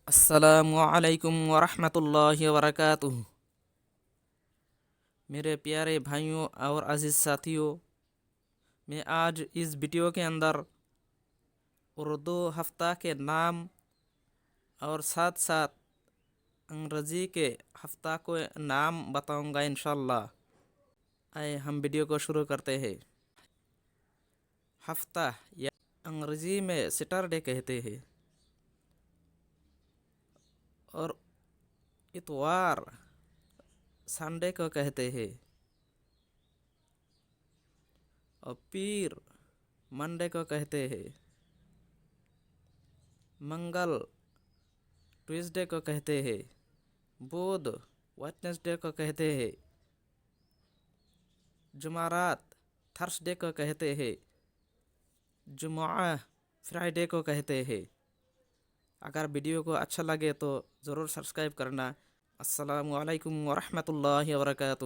السلام علیکم ورحمۃ اللہ وبرکاتہ۔ میرے پیارے بھائیوں اور عزیز ساتھیوں، میں آج اس ویڈیو کے اندر اردو ہفتہ کے نام اور ساتھ ساتھ انگریزی کے ہفتہ کو نام بتاؤں گا انشاءاللہ۔ آئے ہم ویڈیو کو شروع کرتے ہیں۔ ہفتہ یا انگریزی میں سیٹرڈے کہتے ہیں، اور اتوار سنڈے کو کہتے ہیں، اور پیر منڈے کو کہتے ہیں، منگل ٹیوزڈے کو کہتے ہیں، بدھ ویڈنسڈے کو کہتے ہیں، جمعرات تھرسڈے کو کہتے ہیں، جمعہ فرائیڈے کو کہتے ہیں۔ اگر ویڈیو کو اچھا لگے تو ضرور سبسکرائب کرنا۔ السلام علیکم ورحمۃ اللہ وبرکاتہ۔